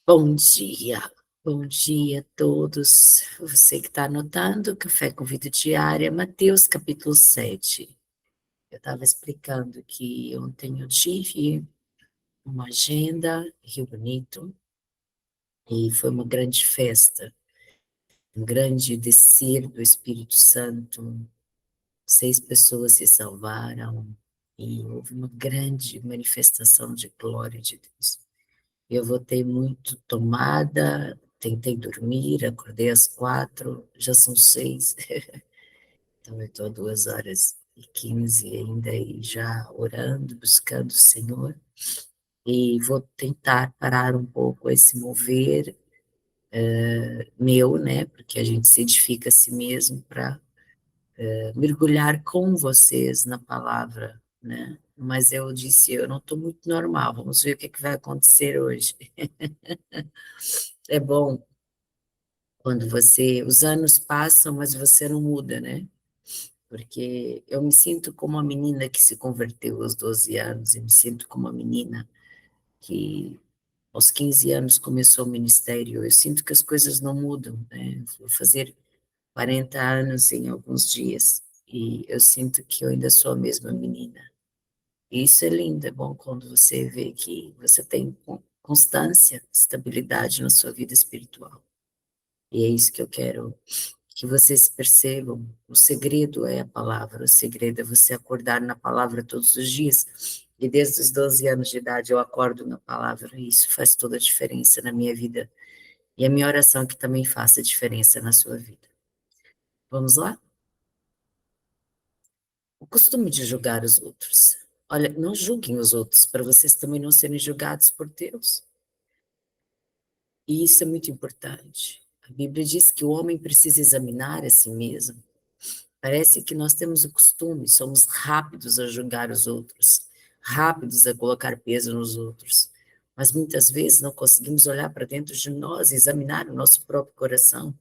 Bom bom dia a todos. Você que está anotando, Café com Vida Diária, Mateus capítulo 7. Eu estava explicando que ontem eu tive uma agenda em Rio Bonito e foi uma grande festa, um grande descer do Espírito Santo. 6 pessoas se salvaram e houve uma grande manifestação de glória de Deus. Eu voltei muito tomada, tentei dormir, acordei às 4, já são 6, então eu estou 2h15 ainda aí já orando, buscando o Senhor, e vou tentar parar um pouco esse mover meu, né, porque a gente se edifica a si mesmo para mergulhar com vocês na palavra, né, mas eu disse, eu não estou muito normal, vamos ver o que vai acontecer hoje. É bom quando os anos passam, mas você não muda, né? Porque eu me sinto como uma menina que se converteu aos 12 anos, e me sinto como uma menina que aos 15 anos começou o ministério. Eu sinto que as coisas não mudam, né? Vou fazer 40 anos em alguns dias, e eu sinto que eu ainda sou a mesma menina. E isso é lindo, é bom quando você vê que você tem constância, estabilidade na sua vida espiritual. E é isso que eu quero que vocês percebam, o segredo é a palavra, o segredo é você acordar na palavra todos os dias, e desde os 12 anos de idade eu acordo na palavra, e isso faz toda a diferença na minha vida, e a minha oração é que também faça diferença na sua vida. Vamos lá? O costume de julgar os outros. Olha, não julguem os outros, para vocês também não serem julgados por Deus. E isso é muito importante. A Bíblia diz que o homem precisa examinar a si mesmo. Parece que nós temos o costume, somos rápidos a julgar os outros, rápidos a colocar peso nos outros, mas muitas vezes não conseguimos olhar para dentro de nós, examinar o nosso próprio coração.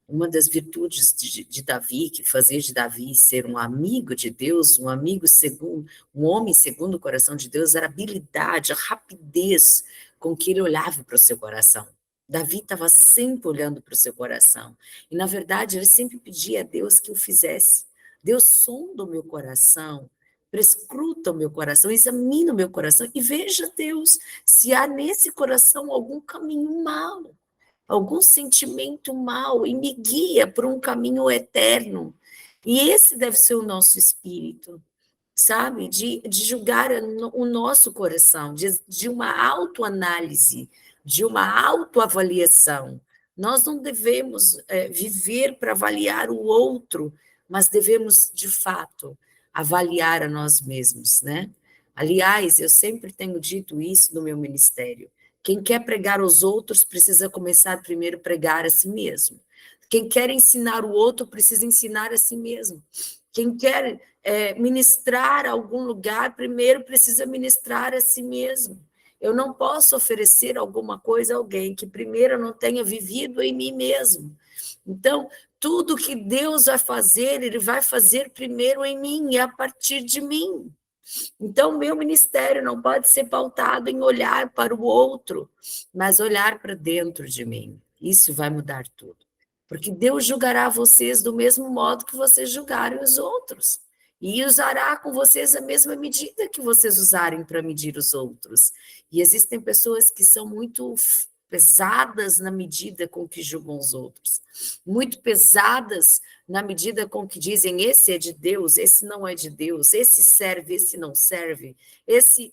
Uma das virtudes de Davi, que fazia de Davi ser um amigo de Deus, um amigo segundo, um homem segundo o coração de Deus, era a habilidade, a rapidez com que ele olhava para o seu coração. Davi estava sempre olhando para o seu coração. E, na verdade, ele sempre pedia a Deus que o fizesse. Deus sonda o meu coração, prescruta o meu coração, examina o meu coração e veja, Deus, se há nesse coração algum caminho mau, algum sentimento mau, e me guia por um caminho eterno. E esse deve ser o nosso espírito, sabe? De julgar o nosso coração, de uma autoanálise, de uma autoavaliação. Nós não devemos viver para avaliar o outro, mas devemos, de fato, avaliar a nós mesmos, né? Aliás, eu sempre tenho dito isso no meu ministério. Quem quer pregar aos outros precisa começar primeiro a pregar a si mesmo. Quem quer ensinar o outro precisa ensinar a si mesmo. Quem quer ministrar a algum lugar, primeiro precisa ministrar a si mesmo. Eu não posso oferecer alguma coisa a alguém que primeiro não tenha vivido em mim mesmo. Então, tudo que Deus vai fazer, Ele vai fazer primeiro em mim e a partir de mim. Então, meu ministério não pode ser pautado em olhar para o outro, mas olhar para dentro de mim. Isso vai mudar tudo. Porque Deus julgará vocês do mesmo modo que vocês julgarem os outros. E usará com vocês a mesma medida que vocês usarem para medir os outros. E existem pessoas que são muito pesadas na medida com que julgam os outros, muito pesadas na medida com que dizem esse é de Deus, esse não é de Deus, esse serve, esse não serve, esse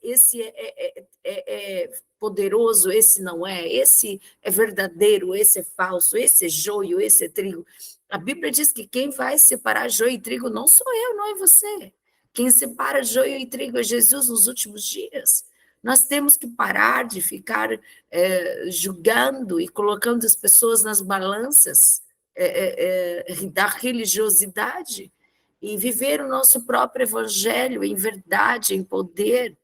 é poderoso, esse não é, esse é verdadeiro, esse é falso, esse é joio, esse é trigo. A Bíblia diz que quem vai separar joio e trigo não sou eu, não é você. Quem separa joio e trigo é Jesus nos últimos dias. Nós temos que parar de ficar julgando e colocando as pessoas nas balanças da religiosidade e viver o nosso próprio evangelho em verdade, em poder.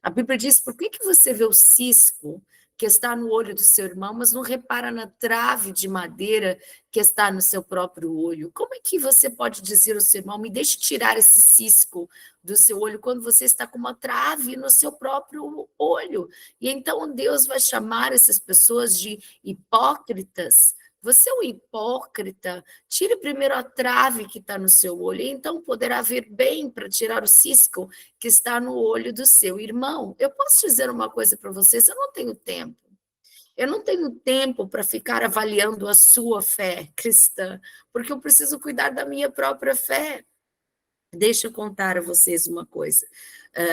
A Bíblia diz, por que você vê o cisco que está no olho do seu irmão, mas não repara na trave de madeira que está no seu próprio olho? Como é que você pode dizer ao seu irmão, me deixe tirar esse cisco do seu olho, quando você está com uma trave no seu próprio olho? E então Deus vai chamar essas pessoas de hipócritas. Você é um hipócrita, tire primeiro a trave que está no seu olho, e então poderá ver bem para tirar o cisco que está no olho do seu irmão. Eu posso dizer uma coisa para vocês, eu não tenho tempo. Eu não tenho tempo para ficar avaliando a sua fé cristã, porque eu preciso cuidar da minha própria fé. Deixa eu contar a vocês uma coisa.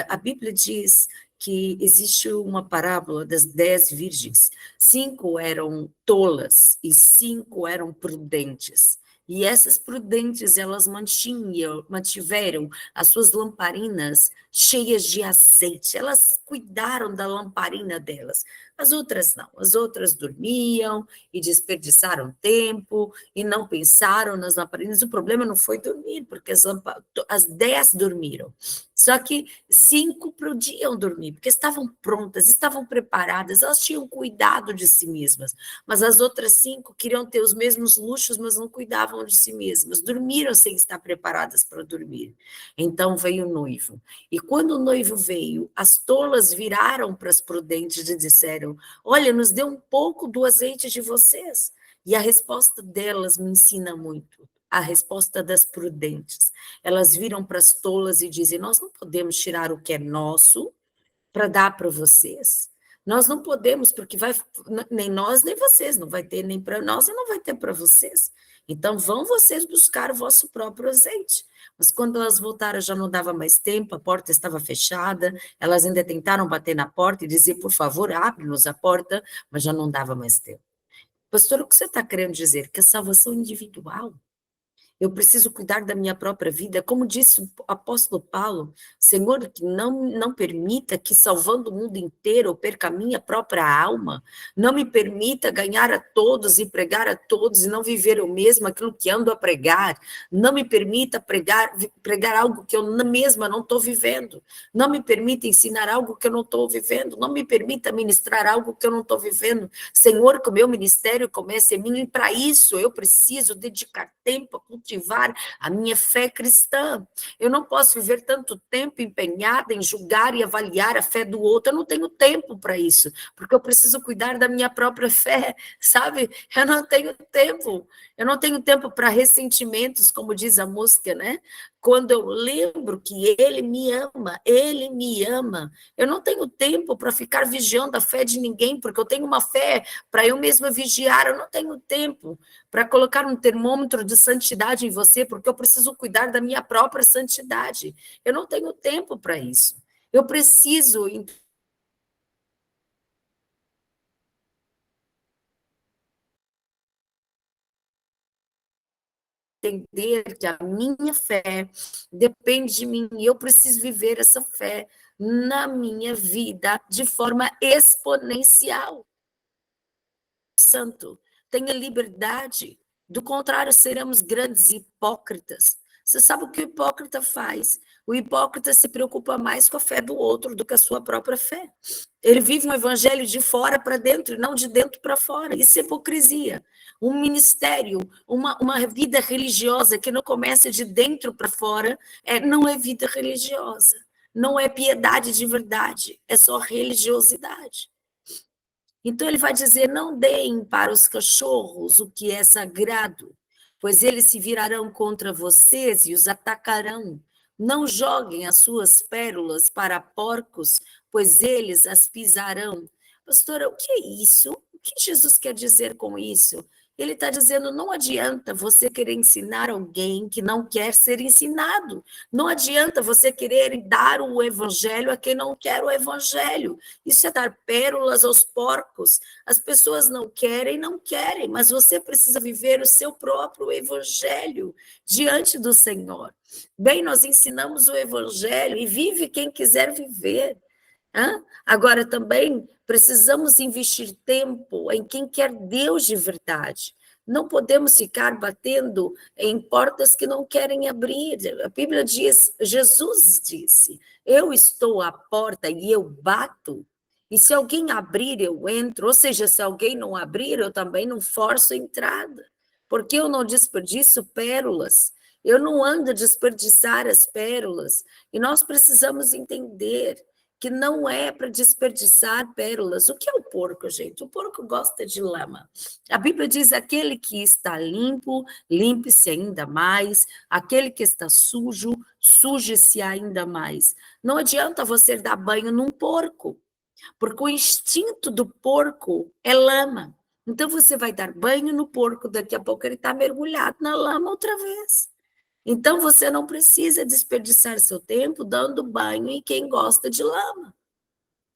A Bíblia diz que existe uma parábola das 10 virgens. 5 eram tolas e 5 eram prudentes. E essas prudentes, elas mantiveram as suas lamparinas cheias de azeite. Elas cuidaram da lamparina delas. As outras não. As outras dormiam e desperdiçaram tempo e não pensaram nas lamparinas. O problema não foi dormir, porque as 10 dormiram. Só que 5 podiam dormir, porque estavam prontas, estavam preparadas, elas tinham cuidado de si mesmas. Mas as outras 5 queriam ter os mesmos luxos, mas não cuidavam de si mesmas. Dormiram sem estar preparadas para dormir. Então veio o noivo. E quando o noivo veio, as tolas viraram para as prudentes e disseram: olha, nos dê um pouco do azeite de vocês. E a resposta delas me ensina muito. A resposta das prudentes. Elas viram para as tolas e dizem: nós não podemos tirar o que é nosso para dar para vocês. Nós não podemos, porque vai, nem nós nem vocês, não vai ter nem para nós e não vai ter para vocês. Então vão vocês buscar o vosso próprio azeite. Mas quando elas voltaram já não dava mais tempo, a porta estava fechada, elas ainda tentaram bater na porta e dizer: por favor, abre-nos a porta, mas já não dava mais tempo. Pastor, o que você está querendo dizer? Que a salvação individual, eu preciso cuidar da minha própria vida, como disse o apóstolo Paulo: Senhor, que não permita que, salvando o mundo inteiro, eu perca a minha própria alma, não me permita ganhar a todos e pregar a todos e não viver eu mesma aquilo que ando a pregar, não me permita pregar algo que eu mesma não estou vivendo, não me permita ensinar algo que eu não estou vivendo, não me permita ministrar algo que eu não estou vivendo. Senhor, que o meu ministério comece em mim, e para isso eu preciso dedicar tempo a cultivar a minha fé cristã. Eu não posso viver tanto tempo empenhada em julgar e avaliar a fé do outro. Eu não tenho tempo para isso, porque eu preciso cuidar da minha própria fé, sabe? Eu não tenho tempo. Eu não tenho tempo para ressentimentos, como diz a música, né? Quando eu lembro que ele me ama, eu não tenho tempo para ficar vigiando a fé de ninguém, porque eu tenho uma fé para eu mesma vigiar, eu não tenho tempo para colocar um termômetro de santidade em você, porque eu preciso cuidar da minha própria santidade. Eu não tenho tempo para isso. Eu preciso entender que a minha fé depende de mim e eu preciso viver essa fé na minha vida de forma exponencial. Santo, tenha liberdade, do contrário, seremos grandes hipócritas. Você sabe o que o hipócrita faz? O hipócrita se preocupa mais com a fé do outro do que a sua própria fé. Ele vive um evangelho de fora para dentro e não de dentro para fora. Isso é hipocrisia. Um ministério, uma vida religiosa que não começa de dentro para fora, não é vida religiosa. Não é piedade de verdade, é só religiosidade. Então ele vai dizer: não deem para os cachorros o que é sagrado, pois eles se virarão contra vocês e os atacarão. Não joguem as suas pérolas para porcos, pois eles as pisarão. Pastora, o que é isso? O que Jesus quer dizer com isso? Ele está dizendo: não adianta você querer ensinar alguém que não quer ser ensinado. Não adianta você querer dar o evangelho a quem não quer o evangelho. Isso é dar pérolas aos porcos. As pessoas não querem, mas você precisa viver o seu próprio evangelho diante do Senhor. Bem, nós ensinamos o evangelho e vive quem quiser viver. Agora também precisamos investir tempo em quem quer Deus de verdade. Não podemos ficar batendo em portas que não querem abrir. A Bíblia diz, Jesus disse: eu estou à porta e eu bato. E se alguém abrir, eu entro. Ou seja, se alguém não abrir, eu também não forço a entrada. Porque eu não desperdiço pérolas. Eu não ando a desperdiçar as pérolas. E nós precisamos entender que não é para desperdiçar pérolas. O que é o porco, gente? O porco gosta de lama. A Bíblia diz: aquele que está limpo, limpe-se ainda mais. Aquele que está sujo, suje-se ainda mais. Não adianta você dar banho num porco, porque o instinto do porco é lama. Então você vai dar banho no porco, daqui a pouco ele está mergulhado na lama outra vez. Então você não precisa desperdiçar seu tempo dando banho em quem gosta de lama.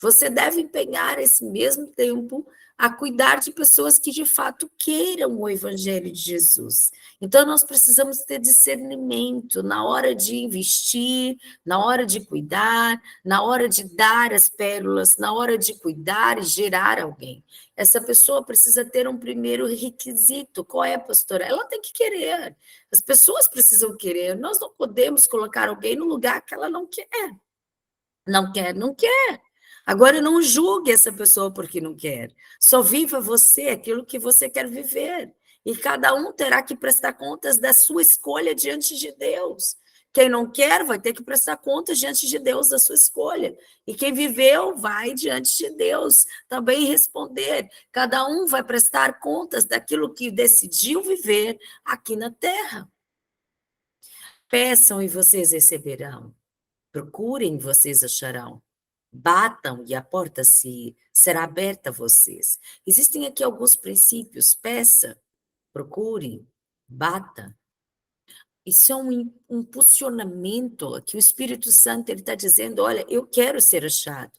Você deve empenhar esse mesmo tempo a cuidar de pessoas que de fato queiram o Evangelho de Jesus. Então, nós precisamos ter discernimento na hora de investir, na hora de cuidar, na hora de dar as pérolas, na hora de cuidar e gerar alguém. Essa pessoa precisa ter um primeiro requisito. Qual é, pastora? Ela tem que querer. As pessoas precisam querer. Nós não podemos colocar alguém no lugar que ela não quer. Não quer, não quer. Agora, não julgue essa pessoa porque não quer. Só viva você aquilo que você quer viver. E cada um terá que prestar contas da sua escolha diante de Deus. Quem não quer vai ter que prestar contas diante de Deus da sua escolha. E quem viveu vai diante de Deus também responder. Cada um vai prestar contas daquilo que decidiu viver aqui na terra. Peçam e vocês receberão. Procurem, vocês acharão. Batam e a porta será aberta a vocês. Existem aqui alguns princípios. Peça, procure, bata. Isso é um impulsionamento que o Espírito Santo está dizendo: olha, eu quero ser achado.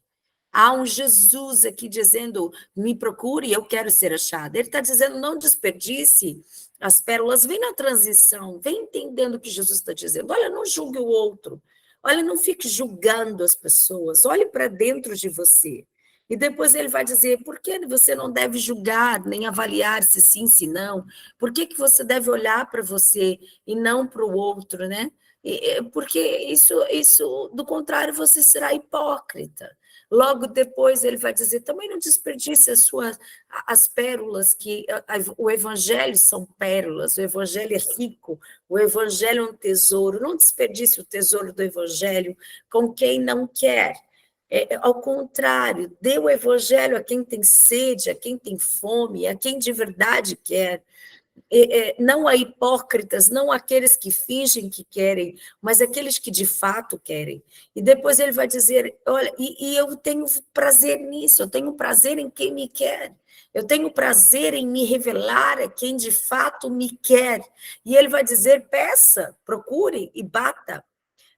Há um Jesus aqui dizendo: me procure, eu quero ser achado. Ele está dizendo: não desperdice as pérolas. Vem na transição, vem entendendo o que Jesus está dizendo. Olha, não julgue o outro. Olha, não fique julgando as pessoas. Olhe para dentro de você. E depois ele vai dizer: por que você não deve julgar, nem avaliar se sim, se não? Por que você deve olhar para você e não para o outro, né? Porque do contrário, você será hipócrita. Logo depois ele vai dizer: também não desperdice as pérolas, o evangelho são pérolas, o evangelho é rico, o evangelho é um tesouro. Não desperdice o tesouro do evangelho com quem não quer. Ao contrário, dê o evangelho a quem tem sede, a quem tem fome, a quem de verdade quer. Não a hipócritas, não aqueles que fingem que querem, mas aqueles que de fato querem. E depois ele vai dizer: olha, e eu tenho prazer nisso, eu tenho prazer em quem me quer. Eu tenho prazer em me revelar a quem de fato me quer. E ele vai dizer: peça, procure e bata.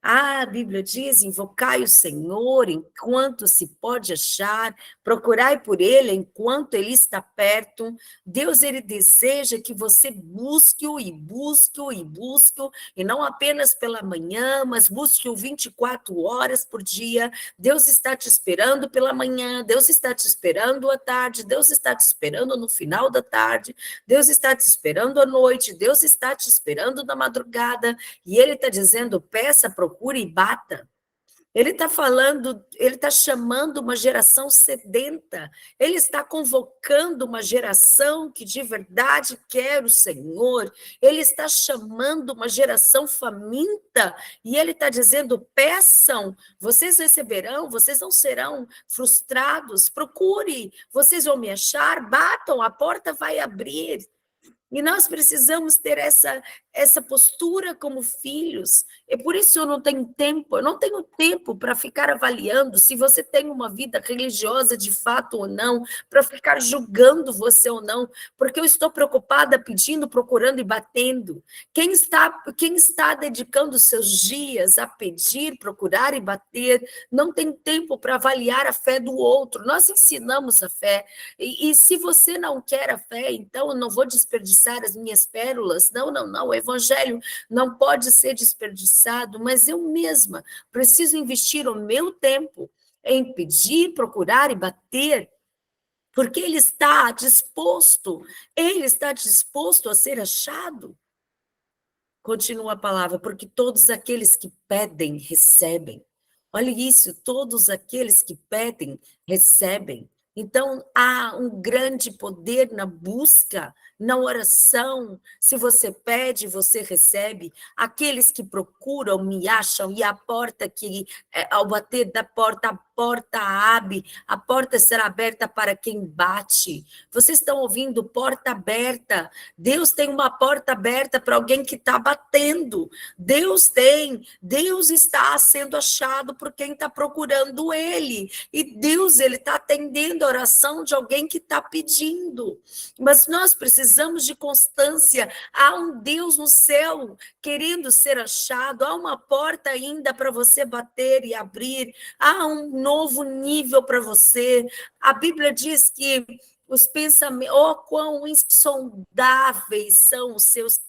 A Bíblia diz: invocai o Senhor enquanto se pode achar, procurai por ele enquanto ele está perto. Deus, ele deseja que você busque-o e busque-o e busque-o, e não apenas pela manhã, mas busque-o 24 horas por dia. Deus está te esperando pela manhã, Deus está te esperando à tarde, Deus está te esperando no final da tarde, Deus está te esperando à noite, Deus está te esperando na madrugada, e ele está dizendo: peça, procure e bata. Ele está falando, ele está chamando uma geração sedenta, ele está convocando uma geração que de verdade quer o Senhor, ele está chamando uma geração faminta, e ele está dizendo: peçam, vocês receberão, vocês não serão frustrados, procure, vocês vão me achar, batam, a porta vai abrir. E nós precisamos ter essa postura como filhos. E por isso eu não tenho tempo para ficar avaliando se você tem uma vida religiosa de fato ou não, para ficar julgando você ou não, porque eu estou preocupada pedindo, procurando e batendo. Quem está dedicando seus dias a pedir, procurar e bater, não tem tempo para avaliar a fé do outro. Nós ensinamos a fé. E se você não quer a fé, então eu não vou desperdiçar as minhas pérolas. Não, não, não. O evangelho não pode ser desperdiçado, mas eu mesma preciso investir o meu tempo em pedir, procurar e bater, porque ele está disposto a ser achado. Continua a palavra: porque todos aqueles que pedem, recebem. Olha isso, todos aqueles que pedem, recebem. Então, há um grande poder na busca, na oração. Se você pede, você recebe. Aqueles que procuram, me acham, e a porta que, ao bater da porta, a porta abre, a porta será aberta para quem bate. Vocês estão ouvindo? Porta aberta. Deus tem uma porta aberta para alguém que está batendo. Deus está sendo achado por quem está procurando ele. E Deus, ele está atendendo a oração de alguém que está pedindo. Mas nós precisamos de constância. Há um Deus no céu querendo ser achado. Há uma porta ainda para você bater e abrir. Há um novo nível para você. A Bíblia diz que os pensamentos, oh, quão insondáveis são os seus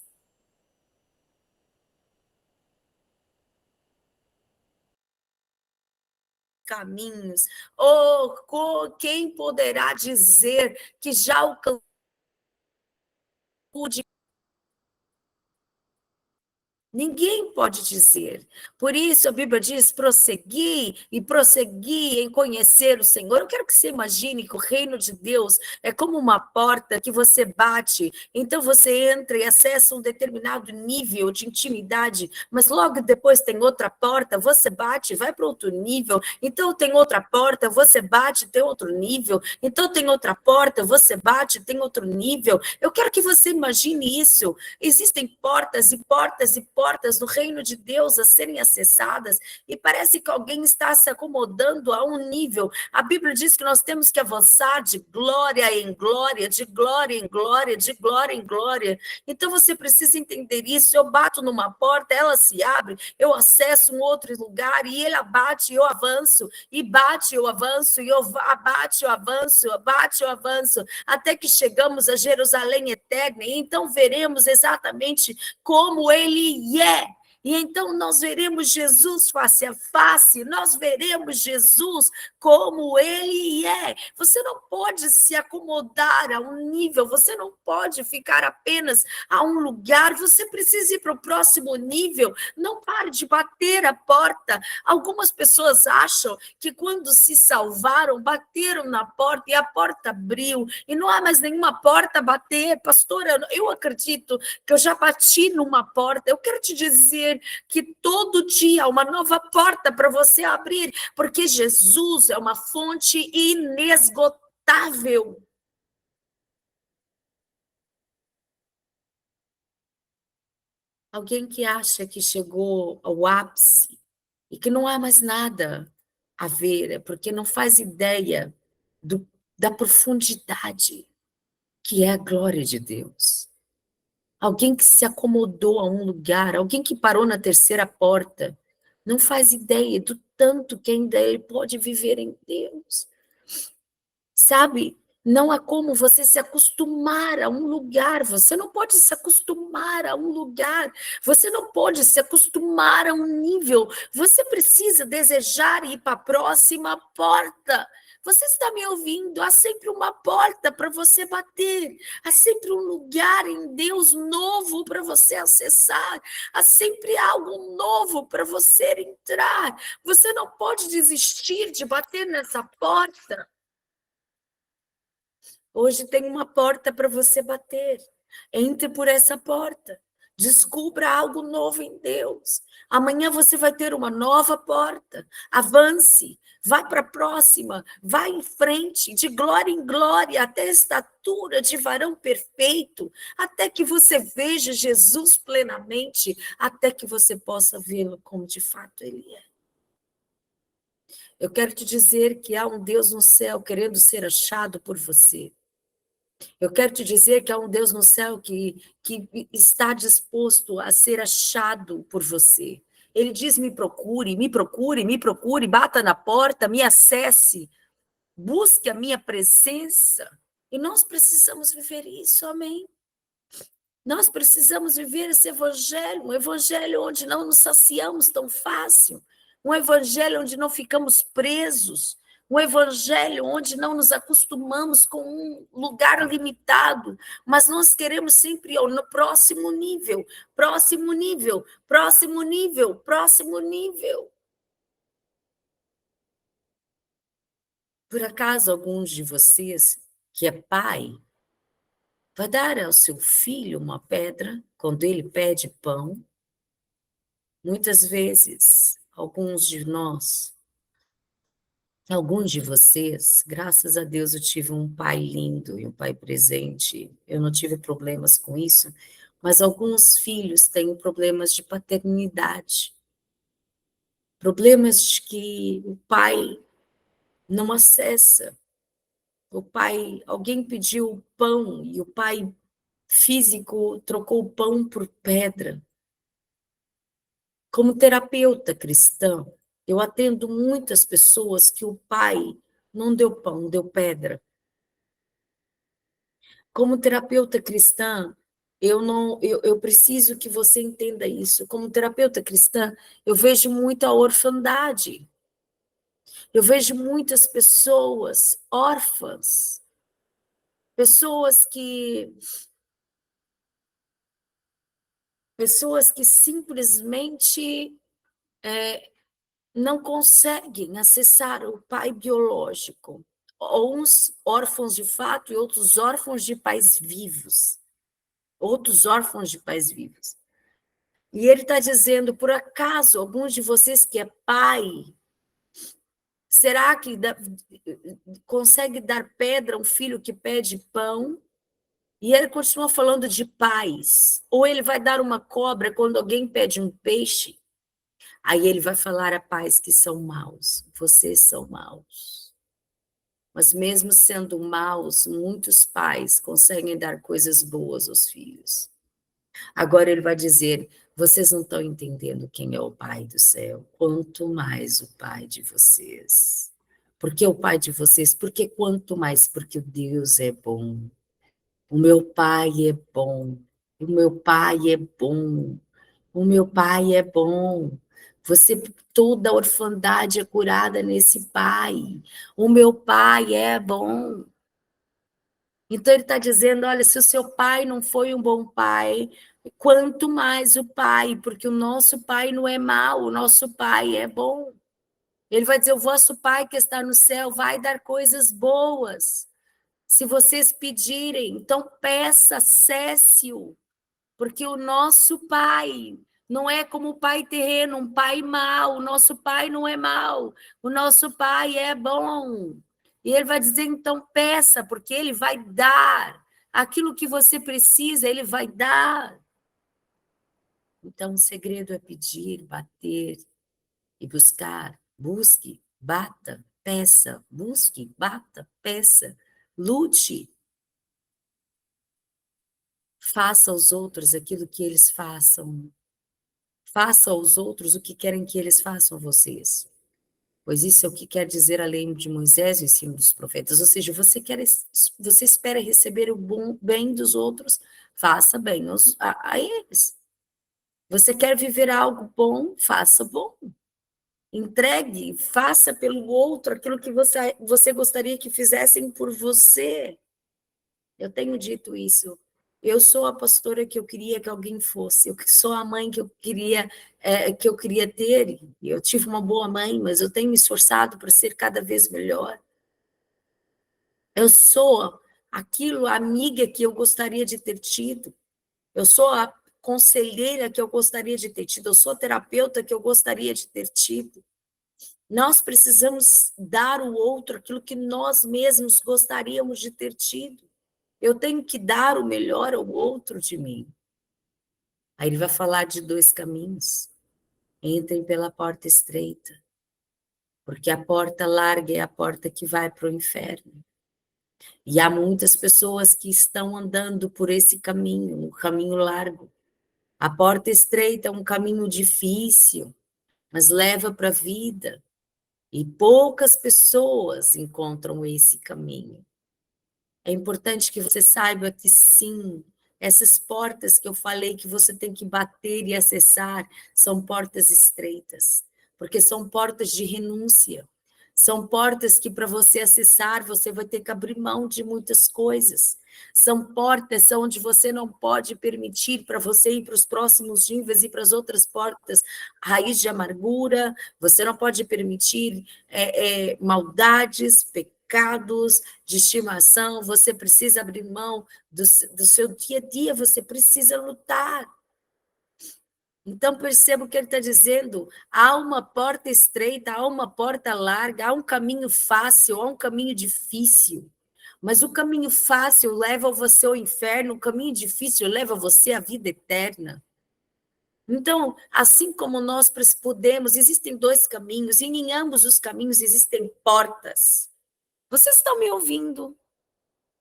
caminhos. Oh, quem poderá dizer que já alcançou de Ninguém pode dizer. Por isso a Bíblia diz: prossegui e prossegui em conhecer o Senhor. Eu quero que você imagine que o reino de Deus é como uma porta que você bate, então você entra e acessa um determinado nível de intimidade, mas logo depois tem outra porta, você bate, vai para outro nível, então tem outra porta, você bate, tem outro nível, então tem outra porta, você bate, tem outro nível. Eu quero que você imagine isso. Existem portas e portas e portas no reino de Deus a serem acessadas, e parece que alguém está se acomodando a um nível. A Bíblia diz que nós temos que avançar de glória em glória, de glória em glória, de glória em glória. Então você precisa entender isso. Eu bato numa porta, ela se abre, eu acesso um outro lugar, e ele abate, eu avanço, e bate, eu avanço, e eu abate, eu avanço, abate, eu avanço, até que chegamos a Jerusalém eterna, e então veremos exatamente como ele é. E então nós veremos Jesus face a face, nós veremos Jesus como ele é. Você não pode se acomodar a um nível, você não pode ficar apenas a um lugar, você precisa ir para o próximo nível. Não pare de bater a porta. Algumas pessoas acham que quando se salvaram, bateram na porta e a porta abriu, e não há mais nenhuma porta a bater. Pastora, eu acredito que eu já bati numa porta. Eu quero te dizer que todo dia há uma nova porta para você abrir, porque Jesus é uma fonte inesgotável. Alguém que acha que chegou ao ápice e que não há mais nada a ver, é porque não faz ideia da profundidade que é a glória de Deus. Alguém que se acomodou a um lugar, alguém que parou na terceira porta, não faz ideia do tanto que ainda ele pode viver em Deus. Sabe? Não há como você se acostumar a um lugar, você não pode se acostumar a um lugar, você não pode se acostumar a um nível, você precisa desejar ir para a próxima porta. Você está me ouvindo? Há sempre uma porta para você bater, há sempre um lugar em Deus novo para você acessar, há sempre algo novo para você entrar. Você não pode desistir de bater nessa porta. Hoje tem uma porta para você bater. Entre por essa porta. Descubra algo novo em Deus. Amanhã você vai ter uma nova porta. Avance, vá para a próxima, vá em frente, de glória em glória, até a estatura de varão perfeito, até que você veja Jesus plenamente, até que você possa vê-lo como de fato ele é. Eu quero te dizer que há um Deus no céu querendo ser achado por você. Eu quero te dizer que há um Deus no céu que está disposto a ser achado por você. Ele diz: me procure, me procure, me procure, bata na porta, me acesse, busque a minha presença. E nós precisamos viver isso, amém? Nós precisamos viver esse evangelho, um evangelho onde não nos saciamos tão fácil, um evangelho onde não ficamos presos, um evangelho onde não nos acostumamos com um lugar limitado, mas nós queremos sempre ir no próximo nível, próximo nível, próximo nível, próximo nível. Por acaso alguns de vocês, que é pai, vai dar ao seu filho uma pedra quando ele pede pão? Muitas vezes, alguns de vocês, graças a Deus eu tive um pai lindo e um pai presente, eu não tive problemas com isso, mas alguns filhos têm problemas de paternidade, problemas de que o pai não acessa, alguém pediu pão e o pai físico trocou o pão por pedra. Como terapeuta cristã, eu atendo muitas pessoas que o pai não deu pão, deu pedra. Como terapeuta cristã, eu preciso que você entenda isso. Como terapeuta cristã, eu vejo muita orfandade. Eu vejo muitas pessoas órfãs, pessoas que simplesmente não conseguem acessar o pai biológico. Uns órfãos de fato e outros órfãos de pais vivos. Outros órfãos de pais vivos. E ele está dizendo, por acaso, alguns de vocês que é pai, será que consegue dar pedra a um filho que pede pão? E ele continua falando de pais. Ou ele vai dar uma cobra quando alguém pede um peixe? Aí ele vai falar a pais que são maus. Vocês são maus. Mas mesmo sendo maus, muitos pais conseguem dar coisas boas aos filhos. Agora ele vai dizer, vocês não estão entendendo quem é o Pai do céu, quanto mais o Pai de vocês. Por que o Pai de vocês? Porque quanto mais, porque o Deus é bom. O meu Pai é bom. O meu Pai é bom. O meu Pai é bom. Toda a orfandade é curada nesse Pai. O meu Pai é bom. Então ele está dizendo, olha, se o seu pai não foi um bom pai, quanto mais o pai, porque o nosso pai não é mau, o nosso pai é bom. Ele vai dizer, o vosso pai que está no céu vai dar coisas boas. Se vocês pedirem, então peça, acesse-o. Porque o nosso pai não é como o pai terreno, um pai mau. O nosso pai não é mau. O nosso pai é bom. E ele vai dizer, então, peça, porque ele vai dar. Aquilo que você precisa, ele vai dar. Então, o segredo é pedir, bater e buscar. Busque, bata, peça. Busque, bata, peça. Lute. Faça aos outros aquilo que eles façam. Faça aos outros o que querem que eles façam a vocês. Pois isso é o que quer dizer a lei de Moisés e o ensino dos profetas. Ou seja, você espera receber o bem dos outros, faça bem a eles. Você quer viver algo bom, faça bom. Entregue, faça pelo outro aquilo que você gostaria que fizessem por você. Eu tenho dito isso. Eu sou a pastora que eu queria que alguém fosse. Eu sou a mãe que eu queria ter. Eu tive uma boa mãe, mas eu tenho me esforçado para ser cada vez melhor. Eu sou a amiga que eu gostaria de ter tido. Eu sou a conselheira que eu gostaria de ter tido. Eu sou a terapeuta que eu gostaria de ter tido. Nós precisamos dar ao outro aquilo que nós mesmos gostaríamos de ter tido. Eu tenho que dar o melhor ao outro de mim. Aí ele vai falar de 2 caminhos. Entrem pela porta estreita, porque a porta larga é a porta que vai para o inferno. E há muitas pessoas que estão andando por esse caminho, o caminho largo. A porta estreita é um caminho difícil, mas leva para a vida. E poucas pessoas encontram esse caminho. É importante que você saiba que sim, essas portas que eu falei que você tem que bater e acessar são portas estreitas, porque são portas de renúncia. São portas que para você acessar, você vai ter que abrir mão de muitas coisas. São portas onde você não pode permitir para você ir para os próximos níveis e para as outras portas, raiz de amargura, você não pode permitir maldades, pecados, pecados de estimação, você precisa abrir mão do seu dia a dia, você precisa lutar. Então, perceba o que ele está dizendo. Há uma porta estreita, há uma porta larga, há um caminho fácil, há um caminho difícil. Mas o caminho fácil leva você ao inferno, o caminho difícil leva você à vida eterna. Então, assim como nós podemos, existem dois caminhos, e em ambos os caminhos existem portas. Vocês estão me ouvindo?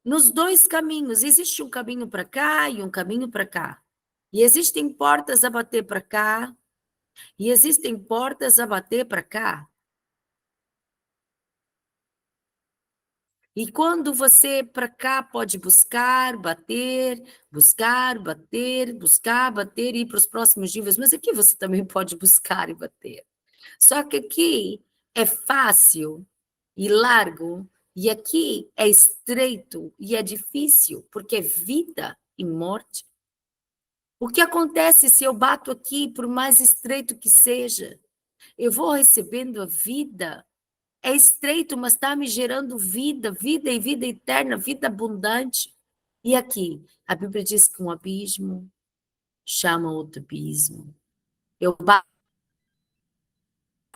Nos dois caminhos, existe um caminho para cá e um caminho para cá. E existem portas a bater para cá, e existem portas a bater para cá. E quando você para cá pode buscar, bater, buscar, bater, buscar, bater e ir para os próximos níveis, mas aqui você também pode buscar e bater. Só que aqui é fácil e largo, e aqui é estreito e é difícil, porque é vida e morte. O que acontece se eu bato aqui, por mais estreito que seja? Eu vou recebendo a vida. É estreito, mas está me gerando vida, vida e vida eterna, vida abundante. E aqui, a Bíblia diz que um abismo chama outro abismo. Eu bato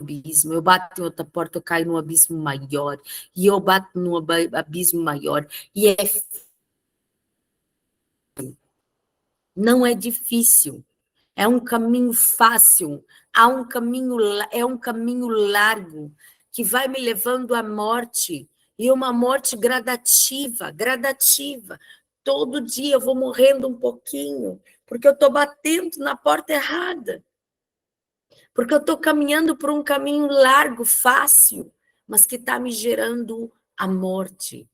no abismo, eu bato em outra porta, eu caio num abismo maior. E eu bato num abismo maior. E não é difícil. É um caminho fácil, é um caminho largo, que vai me levando à morte, e uma morte gradativa, gradativa. Todo dia eu vou morrendo um pouquinho, porque eu estou batendo na porta errada, porque eu estou caminhando por um caminho largo, fácil, mas que está me gerando a morte.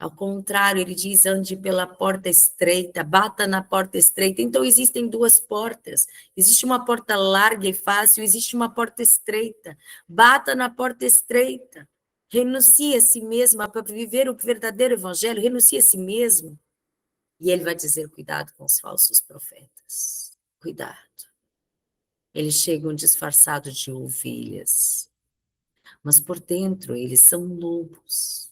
Ao contrário, ele diz, ande pela porta estreita, bata na porta estreita. Então, existem duas portas. Existe uma porta larga e fácil, existe uma porta estreita. Bata na porta estreita. Renuncie a si mesma para viver o verdadeiro evangelho, renuncie a si mesmo. E ele vai dizer, cuidado com os falsos profetas. Cuidado. Eles chegam disfarçados de ovelhas, mas por dentro eles são lobos.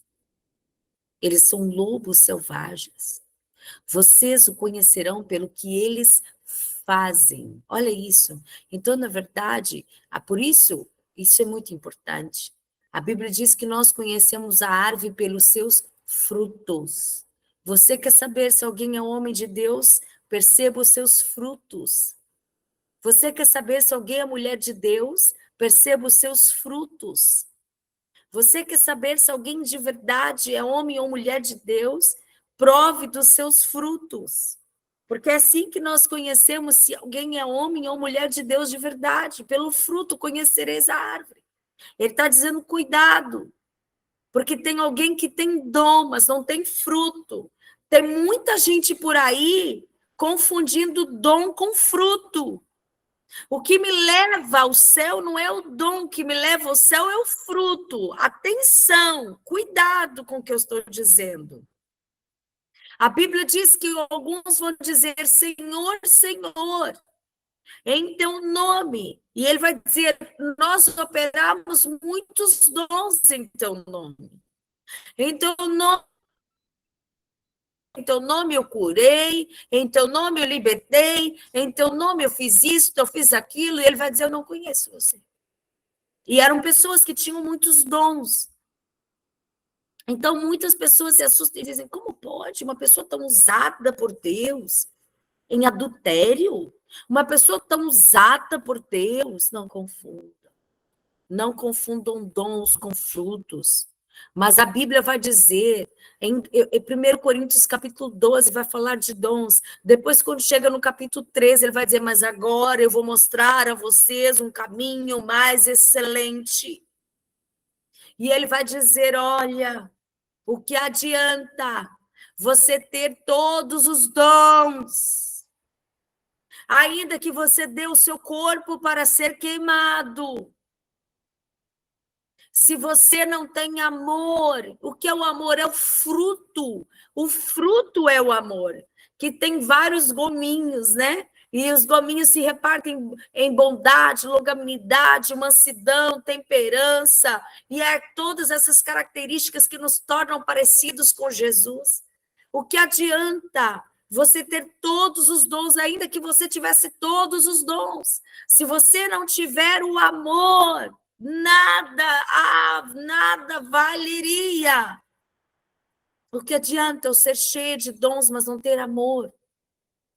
Eles são lobos selvagens. Vocês o conhecerão pelo que eles fazem. Olha isso. Então, na verdade, por isso é muito importante. A Bíblia diz que nós conhecemos a árvore pelos seus frutos. Você quer saber se alguém é homem de Deus? Perceba os seus frutos. Você quer saber se alguém é mulher de Deus? Perceba os seus frutos. Você quer saber se alguém de verdade é homem ou mulher de Deus? Prove dos seus frutos. Porque é assim que nós conhecemos se alguém é homem ou mulher de Deus de verdade. Pelo fruto conhecereis a árvore. Ele está dizendo, cuidado. Porque tem alguém que tem dom, mas não tem fruto. Tem muita gente por aí confundindo dom com fruto. O que me leva ao céu não é o dom, o que me leva ao céu é o fruto. Atenção, cuidado com o que eu estou dizendo. A Bíblia diz que alguns vão dizer, Senhor, Senhor, em teu nome. E ele vai dizer, nós operamos muitos dons em teu nome. Em teu nome eu curei, em teu nome eu libertei, em teu nome eu fiz isso, eu fiz aquilo, e ele vai dizer, eu não conheço você. E eram pessoas que tinham muitos dons. Então, muitas pessoas se assustam e dizem, como pode uma pessoa tão usada por Deus em adultério? Uma pessoa tão usada por Deus? Não confunda. Não confundam dons com frutos. Mas a Bíblia vai dizer, em 1 Coríntios capítulo 12, vai falar de dons. Depois, quando chega no capítulo 13, ele vai dizer, mas agora eu vou mostrar a vocês um caminho mais excelente. E ele vai dizer, olha, o que adianta você ter todos os dons, ainda que você dê o seu corpo para ser queimado, se você não tem amor? O que é o amor? É o fruto é o amor, que tem vários gominhos, né? E os gominhos se repartem em bondade, longanimidade, mansidão, temperança, e é todas essas características que nos tornam parecidos com Jesus. O que adianta você ter todos os dons, ainda que você tivesse todos os dons, se você não tiver o amor, nada valeria. O que adianta eu ser cheia de dons, mas não ter amor?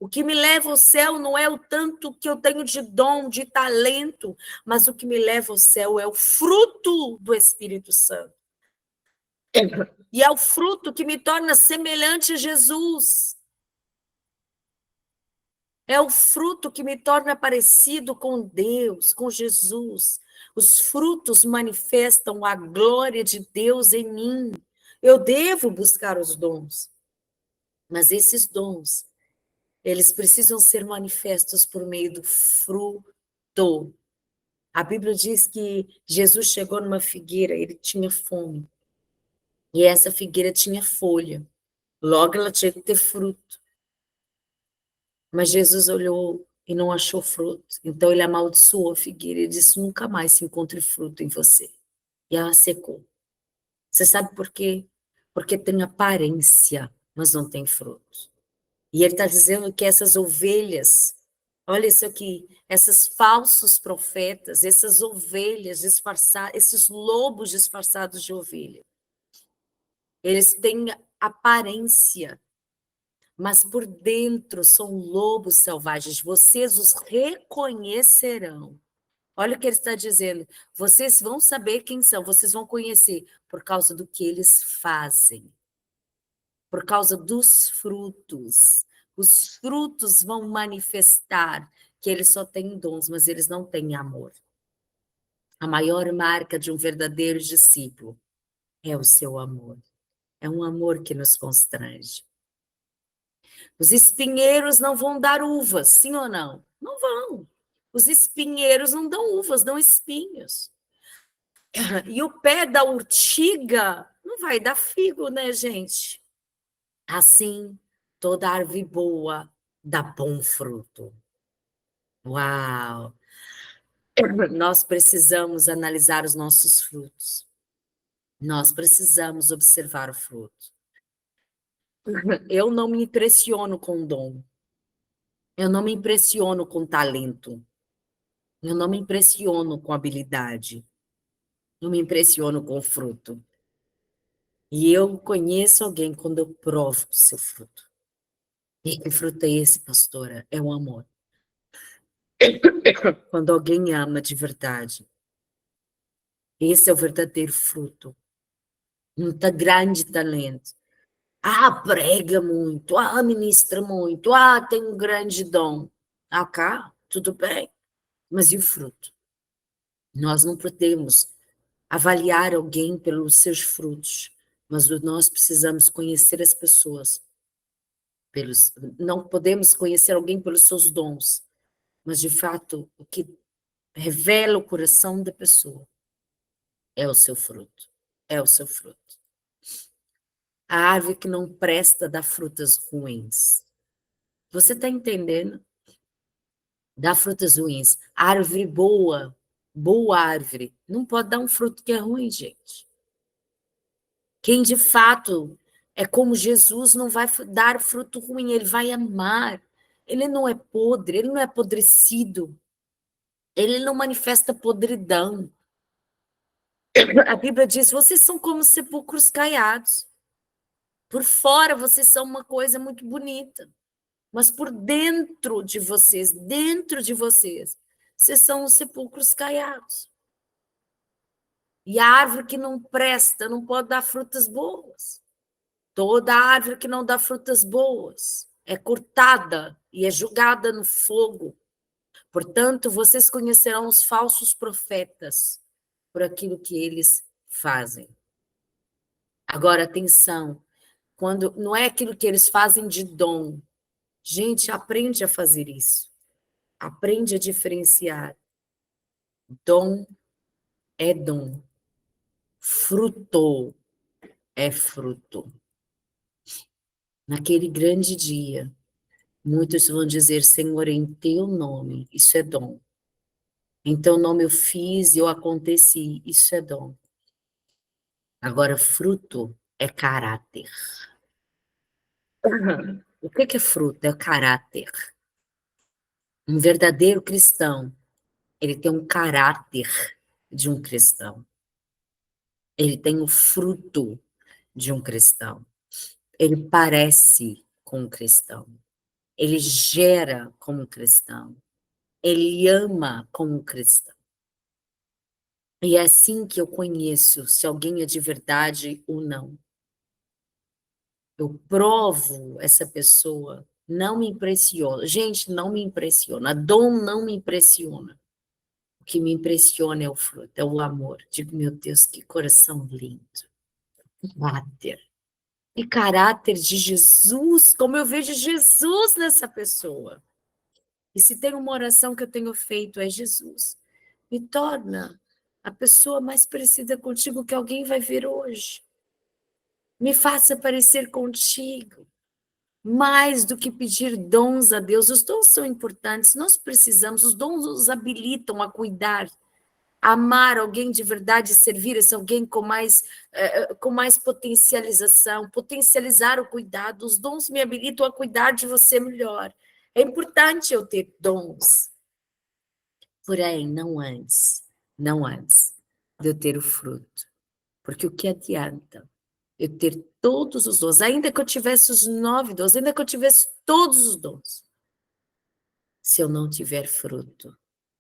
O que me leva ao céu não é o tanto que eu tenho de dom, de talento, mas o que me leva ao céu é o fruto do Espírito Santo. E é o fruto que me torna semelhante a Jesus. É o fruto que me torna parecido com Deus, com Jesus. Os frutos manifestam a glória de Deus em mim. Eu devo buscar os dons, mas esses dons, eles precisam ser manifestos por meio do fruto. A Bíblia diz que Jesus chegou numa figueira, ele tinha fome. E essa figueira tinha folha. Logo ela tinha que ter fruto. Mas Jesus olhou e não achou fruto. Então ele amaldiçoou a figueira e disse: nunca mais se encontre fruto em você. E ela secou. Você sabe por quê? Porque tem aparência, mas não tem fruto. E ele está dizendo que essas ovelhas, olha isso aqui, esses falsos profetas, essas ovelhas disfarçadas, esses lobos disfarçados de ovelha, eles têm aparência, mas por dentro são lobos selvagens. Vocês os reconhecerão. Olha o que ele está dizendo. Vocês vão saber quem são, vocês vão conhecer por causa do que eles fazem, por causa dos frutos. Os frutos vão manifestar que eles só têm dons, mas eles não têm amor. A maior marca de um verdadeiro discípulo é o seu amor. É um amor que nos constrange. Os espinheiros não vão dar uvas, sim ou não? Não vão. Os espinheiros não dão uvas, dão espinhos. E o pé da urtiga não vai dar figo, né, gente? Assim, toda árvore boa dá bom fruto. Uau! Nós precisamos analisar os nossos frutos. Nós precisamos observar o fruto. Eu não me impressiono com dom. Eu não me impressiono com talento. Eu não me impressiono com habilidade. Eu me impressiono com fruto. E eu conheço alguém quando eu provo o seu fruto. E que fruto é esse, pastora? É o amor. Quando alguém ama de verdade, esse é o verdadeiro fruto. Um grande talento. Ah, prega muito. Ah, ministra muito. Ah, tem um grande dom. Ah, cá, tudo bem. Mas e o fruto? Nós não podemos avaliar alguém pelos seus frutos, mas nós precisamos conhecer as pessoas. Não podemos conhecer alguém pelos seus dons, mas, de fato, o que revela o coração da pessoa é o seu fruto. É o seu fruto. A árvore que não presta dá frutas ruins. Você está entendendo? Dá frutas ruins. Árvore boa, boa árvore, não pode dar um fruto que é ruim, gente. Quem de fato é como Jesus não vai dar fruto ruim, ele vai amar. Ele não é podre, ele não é apodrecido. Ele não manifesta podridão. A Bíblia diz: vocês são como sepulcros caiados. Por fora vocês são uma coisa muito bonita, mas por dentro de vocês, vocês são os sepulcros caiados. E a árvore que não presta não pode dar frutas boas. Toda árvore que não dá frutas boas é cortada e é jogada no fogo. Portanto, vocês conhecerão os falsos profetas por aquilo que eles fazem. Agora, atenção, quando não é aquilo que eles fazem de dom. Gente, aprende a fazer isso. Aprende a diferenciar. Dom é dom. Fruto é fruto. Naquele grande dia, Muitos vão dizer, Senhor, em teu nome, isso é dom. Em teu nome eu fiz, eu aconteci, isso é dom. Agora, fruto é caráter. O que é fruto? É caráter. Um verdadeiro cristão, ele tem um caráter de um cristão. Ele tem o fruto de um cristão. Ele parece com um cristão. Ele gera como um cristão. Ele ama como um cristão. E é assim que eu conheço se alguém é de verdade ou não. Eu provo essa pessoa, não me impressiona. Gente, não me impressiona. Dom não me impressiona. O que me impressiona é o fruto, é o amor. Digo, meu Deus, que coração lindo. Caráter. E caráter de Jesus, como eu vejo Jesus nessa pessoa. E se tem uma oração que eu tenho feito, é Jesus, me torna a pessoa mais parecida contigo que alguém vai ver hoje. Me faça parecer contigo. Mais do que pedir dons a Deus, os dons são importantes, nós precisamos, os dons nos habilitam a cuidar, a amar alguém de verdade, servir esse alguém com mais potencialização, potencializar o cuidado, os dons me habilitam a cuidar de você melhor. É importante eu ter dons, porém, não antes de eu ter o fruto, porque o que adianta eu ter todos os dons, ainda que eu tivesse os 9 dons, ainda que eu tivesse todos os dons, se eu não tiver fruto,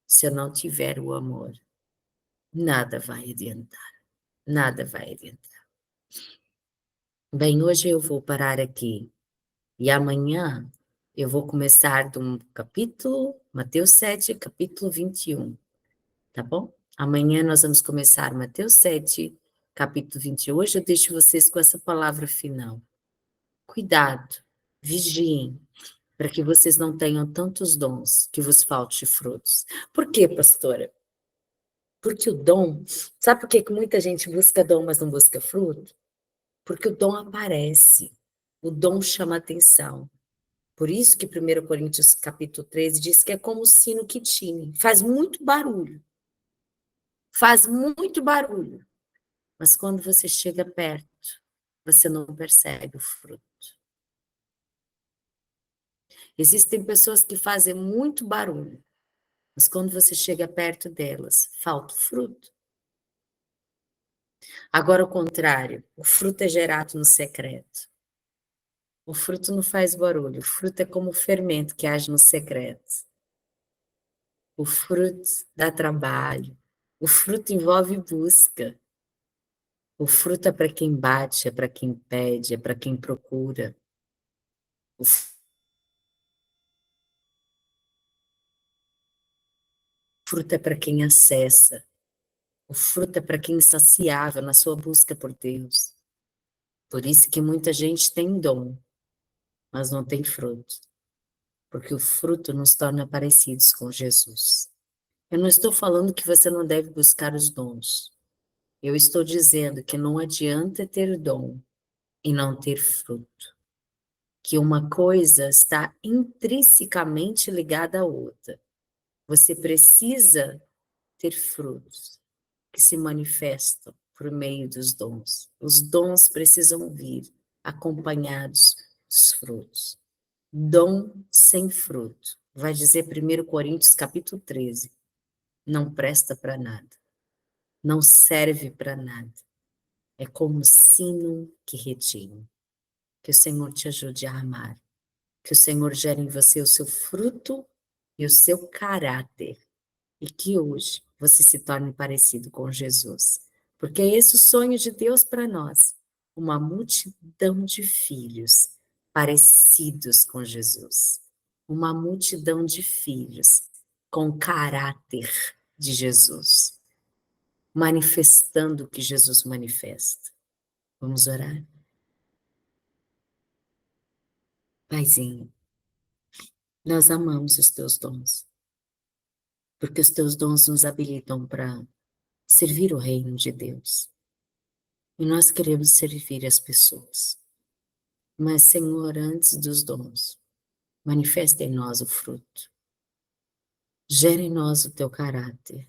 se eu não tiver o amor, nada vai adiantar, nada vai adiantar. Bem, hoje eu vou parar aqui e amanhã eu vou começar do capítulo, Mateus 7, capítulo 21, tá bom? Amanhã nós vamos começar Mateus 7, capítulo 21. Hoje eu deixo vocês com essa palavra final. Cuidado, vigiem, para que vocês não tenham tantos dons que vos falte frutos. Por quê, pastora? Porque o dom, sabe por que que muita gente busca dom, mas não busca fruto? Porque o dom aparece, o dom chama atenção. Por isso que 1 Coríntios capítulo 13 diz que é como o sino que tine, faz muito barulho, mas quando você chega perto, você não percebe o fruto. Existem pessoas que fazem muito barulho, mas quando você chega perto delas, falta o fruto. Agora, o contrário, o fruto é gerado no secreto. O fruto não faz barulho, o fruto é como o fermento que age no secreto. O fruto dá trabalho, o fruto envolve busca. O fruto é para quem bate, é para quem pede, é para quem procura. O fruto é para quem acessa. O fruto é para quem é insaciável na sua busca por Deus. Por isso que muita gente tem dom, mas não tem fruto. Porque o fruto nos torna parecidos com Jesus. Eu não estou falando que você não deve buscar os dons. Eu estou dizendo que não adianta ter dom e não ter fruto. Que uma coisa está intrinsecamente ligada à outra. Você precisa ter frutos que se manifestam por meio dos dons. Os dons precisam vir acompanhados dos frutos. Dom sem fruto. Vai dizer 1 Coríntios capítulo 13. Não presta para nada. Não serve para nada. É como sino que retine. Que o Senhor te ajude a amar. Que o Senhor gere em você o seu fruto e o seu caráter. E que hoje você se torne parecido com Jesus. Porque é esse o sonho de Deus para nós. Uma multidão de filhos parecidos com Jesus. Uma multidão de filhos com o caráter de Jesus, manifestando o que Jesus manifesta. Vamos orar? Paizinho, nós amamos os teus dons, porque os teus dons nos habilitam para servir o reino de Deus. E nós queremos servir as pessoas. Mas, Senhor, antes dos dons, Manifesta em nós o fruto. Gera em nós o teu caráter.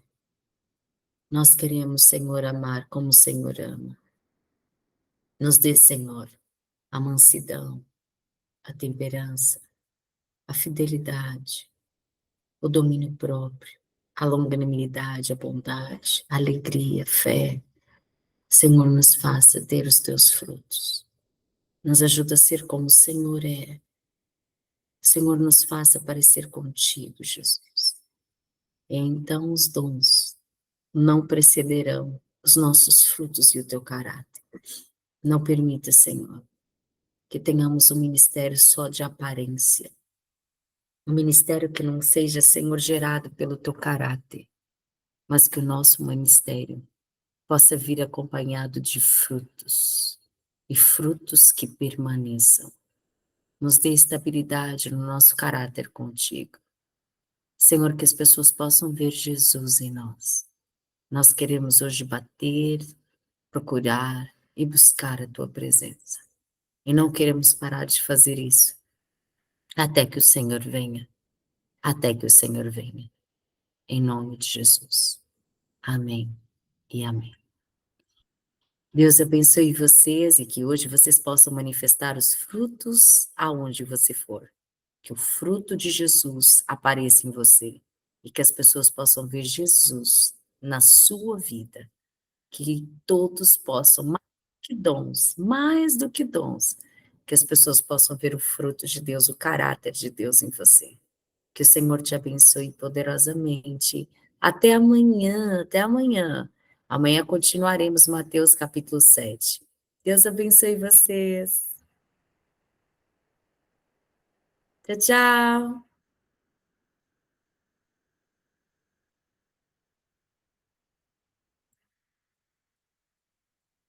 Nós queremos, Senhor, amar como o Senhor ama. Nos dê, Senhor, a mansidão, a temperança, a fidelidade, o domínio próprio, a longanimidade, a bondade, a alegria, a fé. Senhor, nos faça ter os teus frutos. Nos ajuda a ser como o Senhor é. Senhor, nos faça parecer contigo, Jesus. E então os dons não precederão os nossos frutos e o teu caráter. Não permita, Senhor, que tenhamos um ministério só de aparência. Um ministério que não seja, Senhor, gerado pelo teu caráter, mas que o nosso ministério possa vir acompanhado de frutos, e frutos que permaneçam. Nos dê estabilidade no nosso caráter contigo. Senhor, que as pessoas possam ver Jesus em nós. Nós queremos hoje bater, procurar e buscar a tua presença. E não queremos parar de fazer isso até que o Senhor venha. Até que o Senhor venha. Em nome de Jesus. Amém e amém. Deus abençoe vocês e que hoje vocês possam manifestar os frutos aonde você for. Que o fruto de Jesus apareça em você e que as pessoas possam ver Jesus na sua vida. Que todos possam, mais do que dons, que as pessoas possam ver o fruto de Deus, o caráter de Deus em você. Que o Senhor te abençoe poderosamente. Até amanhã, até amanhã. Amanhã continuaremos Mateus capítulo 7. Deus abençoe vocês. Tchau, tchau.